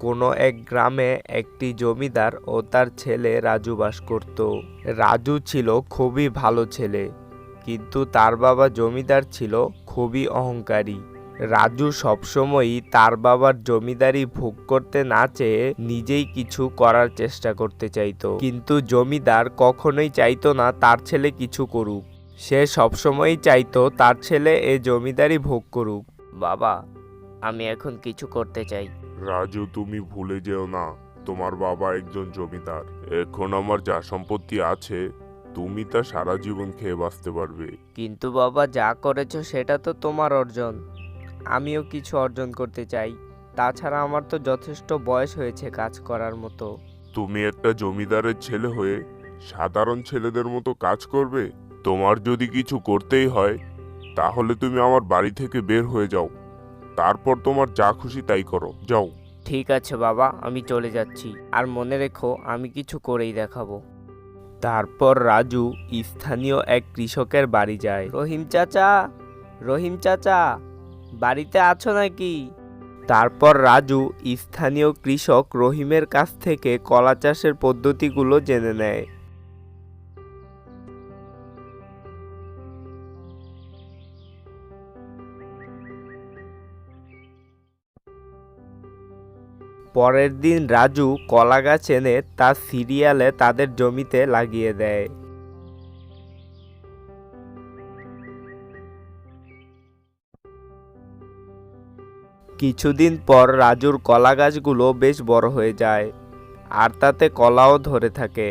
কোনো এক গ্রামে একটি জমিদার ও তার ছেলে রাজু বাস করত। রাজু ছিল খুবই ভালো ছেলে, কিন্তু তার বাবা জমিদার ছিল খুবই অহংকারী। রাজু সবসময়ই তার বাবার জমিদারি ভোগ করতে না চেয়ে নিজেই কিছু করার চেষ্টা করতে চাইতো, কিন্তু জমিদার কখনোই চাইতো না তার ছেলে কিছু করুক। সে সবসময়ই চাইতো তার ছেলে এ জমিদারি ভোগ করুক। বাবা, আমি এখন কিছু করতে চাই। রাজু, তুমি ভুলে যেও না, তোমার বাবা একজন জমিদার। এখন আমার যা সম্পত্তি আছে তুমি তা সারা জীবন খেয়ে বাঁচতে পারবে। কিন্তু বাবা, যা করেছো সেটা তো তোমার অর্জন। আমিও কিছু অর্জন করতে চাই। তাছাড়া আমার তো যথেষ্ট বয়স হয়েছে কাজ করার মতো। তুমি একটা জমিদারের ছেলে হয়ে সাধারণ ছেলেদের মতো কাজ করবে? তোমার যদি কিছু করতেই হয় তাহলে তুমি আমার বাড়ি থেকে বের হয়ে যাও, তারপর তোমার যা খুশি তাই করো, যাও। ঠিক আছে বাবা, আমি চলে যাচ্ছি। আর মনে রেখো, আমি কিছু করেই দেখাবো। তারপর রাজু স্থানীয় এক কৃষকের বাড়ি যায়। রহিম চাচা, রহিম চাচা, বাড়িতে আছো নাকি? তারপর রাজু স্থানীয় কৃষক রহিমের কাছ থেকে কলা চাষের পদ্ধতিগুলো জেনে নেয়। পরের দিন রাজু কলা গাছ এনে তার সিরিয়ালে তাদের জমিতে লাগিয়ে দেয়। কিছুদিন পর রাজুর কলা গাছগুলো বেশ বড় হয়ে যায়, আর তাতে কলাও ধরে থাকে।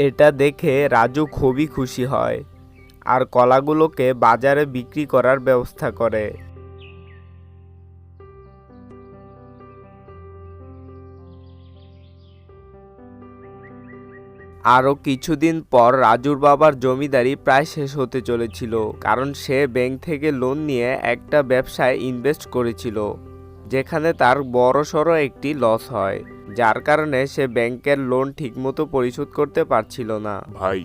এটা দেখে রাজু খুবই খুশি হয়, আর কলাগুলোকে বাজারে বিক্রি করার ব্যবস্থা করে। আরও কিছুদিন পর রাজুর বাবার জমিদারি প্রায় শেষ হতে চলেছিল, কারণ সে ব্যাংক থেকে লোন নিয়ে একটা ব্যবসায় ইনভেস্ট করেছিল, যেখানে তার বড়সড় একটি লস হয়, যার কারণে সে ব্যাংকের লোন ঠিকমতো পরিশোধ করতে পারছিল না। ভাই,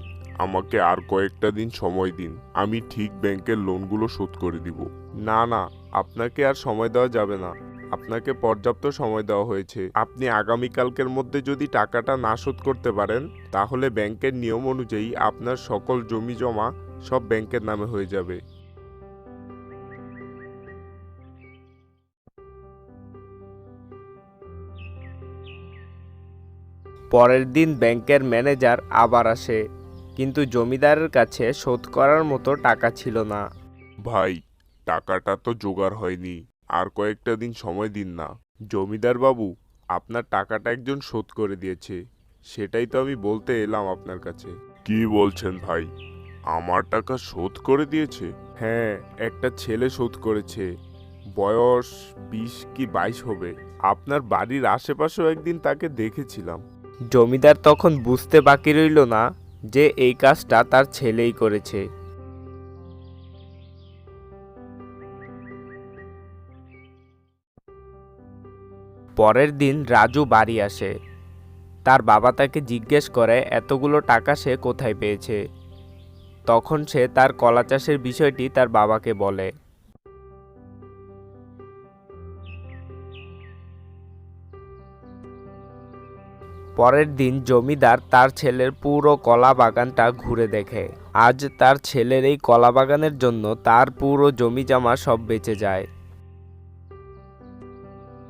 আমাকে আর কয়েকটা দিন সময় দিন, আমি ঠিক ব্যাংকের লোনগুলো শোধ করে দিব। না না, আপনাকে আর সময় দেওয়া যাবে না। আপনাকে পর্যাপ্ত সময় দেওয়া হয়েছে। আপনি আগামীকালকের মধ্যে যদি টাকাটা না শোধ করতে পারেন, তাহলে ব্যাংকের নিয়ম অনুযায়ী আপনার সকল জমি জমা সব ব্যাংকের নামে হয়ে যাবে। পরের দিন ব্যাংকের ম্যানেজার আবার আসে, কিন্তু জমিদারের কাছে শোধ করার মতো টাকা ছিল না। ভাই, টাকাটা তো জোগাড় হয়নি, আর কয়েকটা দিন সময় দিন না। জমিদার বাবু, আপনার টাকাটা একজন শোধ করে দিয়েছে, সেটাই তো আমি বলতে এলাম আপনার কাছে। কি বলছেন ভাই, আমার টাকা শোধ করে দিয়েছে? হ্যাঁ, একটা ছেলে শোধ করেছে। বয়স 20 কি 22 হবে। আপনার বাড়ির আশেপাশেও একদিন তাকে দেখেছিলাম। জমিদার তখন বুঝতে বাকি রইল না যে এই কাজটা তার ছেলেই করেছে। পরের দিন রাজু বাড়ি আসে। তার বাবা তাকে জিজ্ঞেস করে এতগুলো টাকা সে কোথায় পেয়েছে। তখন সে তার কলা চাষের বিষয়টি তার বাবাকে বলে। পরের দিন জমিদার তার ছেলের পুরো কলা বাগানটা ঘুরে দেখে। আজ তার ছেলের এই কলা বাগানের জন্য তার পুরো জমি জমা সব বেঁচে যায়।